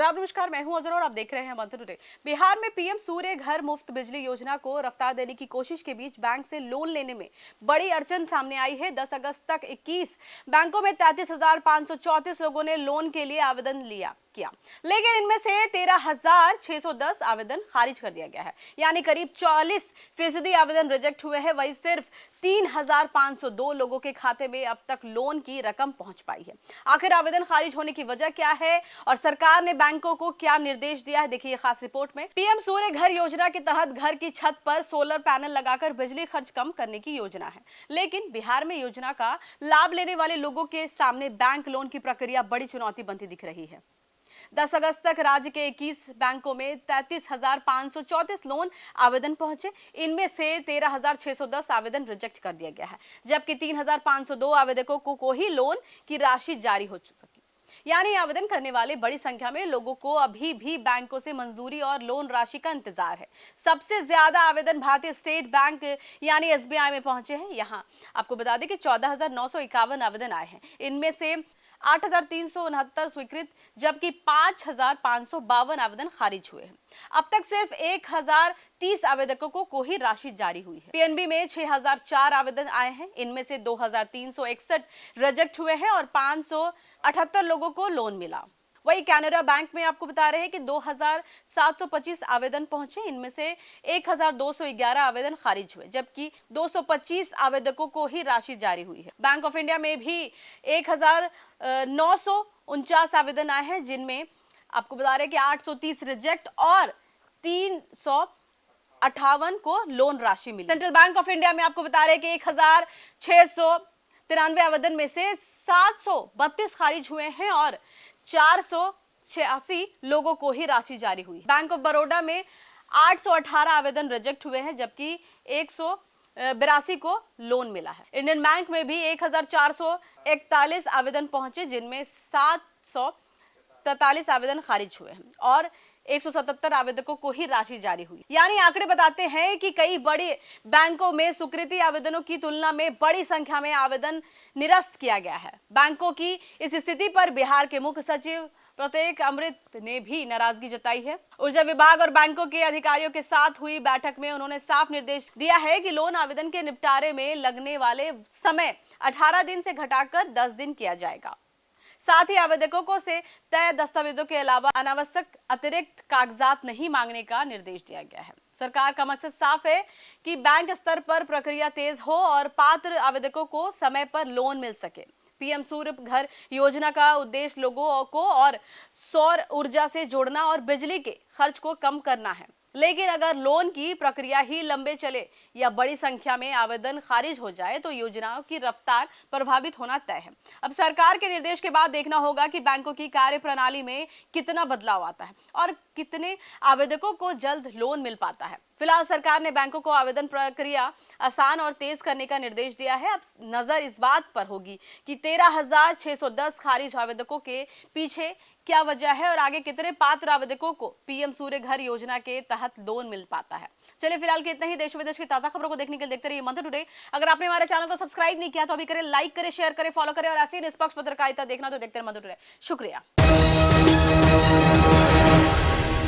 आदाब नमस्कार, मैं हूं अजर और आप देख रहे हैं मंत्र टुडे। बिहार में पीएम सूर्य घर मुफ्त बिजली योजना को रफ्तार देने की कोशिश के बीच बैंक से लोन लेने में बड़ी अड़चन सामने आई है। 10 अगस्त तक 21 बैंकों में 33,534 लोगों ने लोन के लिए आवेदन किया, लेकिन इनमें से 13,610 आवेदन खारिज कर दिया गया है, यानी करीब 40% आवेदन रिजेक्ट हुए हैं। वहीं सिर्फ 3,502 लोगों के खाते में अब तक लोन की रकम पहुंच पाई है। आखिर आवेदन खारिज होने की वजह क्या है और सरकार ने बैंकों को क्या निर्देश दिया है, देखिए खास रिपोर्ट में। पीएम सूर्य घर योजना के तहत घर की छत पर सोलर पैनल लगाकर बिजली खर्च कम करने की योजना है, लेकिन बिहार में योजना का लाभ लेने वाले लोगों के सामने बैंक लोन की प्रक्रिया बड़ी चुनौती बनती दिख रही है। 10 अगस्त तक राज्य के 21 बैंकों में 33,534 लोन आवेदन पहुंचे। इनमें से 13,610 आवेदन रिजेक्ट कर दिया गया है, जबकि 3,502 आवेदकों को ही लोन की राशि जारी हो सकी। यानी आवेदन करने वाले बड़ी संख्या में लोगों को अभी भी बैंकों से मंजूरी और लोन राशि का इंतजार है। सबसे ज्यादा आवेदन भारतीय स्टेट बैंक यानी एसबीआई में पहुंचे हैं। यहां आपको बता दें कि 14,951 आवेदन आए हैं। इनमें से 8,369 स्वीकृत, जबकि 5,552 आवेदन खारिज हुए हैं। अब तक सिर्फ 1,030 आवेदकों को ही राशि जारी हुई है। पीएनबी में 6,004 आवेदन आए हैं। इनमें से 2,361 रिजेक्ट हुए हैं और 578 लोगों को लोन मिला। वही कैनरा बैंक में आपको बता रहे हैं कि 2,725 आवेदन पहुंचे। इनमें से 1,211 आवेदन खारिज हुए, जबकि 225 आवेदकों को ही राशि जारी हुई है। बैंक ऑफ इंडिया में भी 1,949 आवेदन आए हैं, जिनमें आपको बता रहे हैं कि 830 रिजेक्ट और 358 को लोन राशि मिली। सेंट्रल बैंक ऑफ इंडिया में आपको बता रहे हैं कि 1,693 आवेदन में से 732 खारिज हुए हैं और 486 लोगों को ही राशि जारी हुई। बैंक ऑफ बड़ौदा में 818 आवेदन रिजेक्ट हुए हैं, जबकि 182 को लोन मिला है। इंडियन बैंक में भी 1,441 आवेदन पहुंचे, जिनमें 743 आवेदन खारिज हुए हैं और 177 आवेदकों को ही राशि जारी हुई। यानी आंकड़े बताते हैं कि कई बड़े बैंकों में स्वीकृति आवेदनों की तुलना में बड़ी संख्या में आवेदन निरस्त किया गया है। बैंकों की इस स्थिति पर बिहार के मुख्य सचिव प्रत्येक अमृत ने भी नाराजगी जताई है। ऊर्जा विभाग और बैंकों के अधिकारियों के साथ हुई बैठक में उन्होंने साफ निर्देश दिया है कि लोन आवेदन के निपटारे में लगने वाले समय 18 दिन से घटाकर 10 दिन किया जाएगा। साथ ही आवेदकों को से तय दस्तावेजों के अलावा अनावश्यक अतिरिक्त कागजात नहीं मांगने का निर्देश दिया गया है। सरकार का मकसद साफ है कि बैंक स्तर पर प्रक्रिया तेज हो और पात्र आवेदकों को समय पर लोन मिल सके। पीएम सूर्य घर योजना का उद्देश्य लोगों को और सौर ऊर्जा से जोड़ना और बिजली के खर्च को कम करना है, लेकिन अगर लोन की प्रक्रिया ही लंबे चले या बड़ी संख्या में आवेदन खारिज हो जाए तो योजनाओं की रफ्तार प्रभावित होना तय है। अब सरकार के निर्देश के बाद देखना होगा कि बैंकों की कार्य प्रणाली में कितना बदलाव आता है और कितने आवेदकों को जल्द लोन मिल पाता है। फिलहाल सरकार ने बैंकों को आवेदन प्रक्रिया आसान और तेज करने का निर्देश दिया है। अब नजर इस बात पर होगी कि 13,610 खारिज आवेदकों के पीछे क्या वजह है और आगे कितने पात्र आवेदकों को पीएम सूर्य घर योजना के तहत लोन मिल पाता है। चलिए फिलहाल के इतना ही। देश विदेश की ताजा खबरों को देखने के लिए देखते रहिए मंत्र टुडे। अगर आपने हमारे चैनल को सब्सक्राइब नहीं किया तो अभी करें, लाइक करें, शेयर करें, फॉलो करें और ऐसी निष्पक्ष पत्रकारिता देखना तो देखते रहिए मंत्र टुडे। शुक्रिया।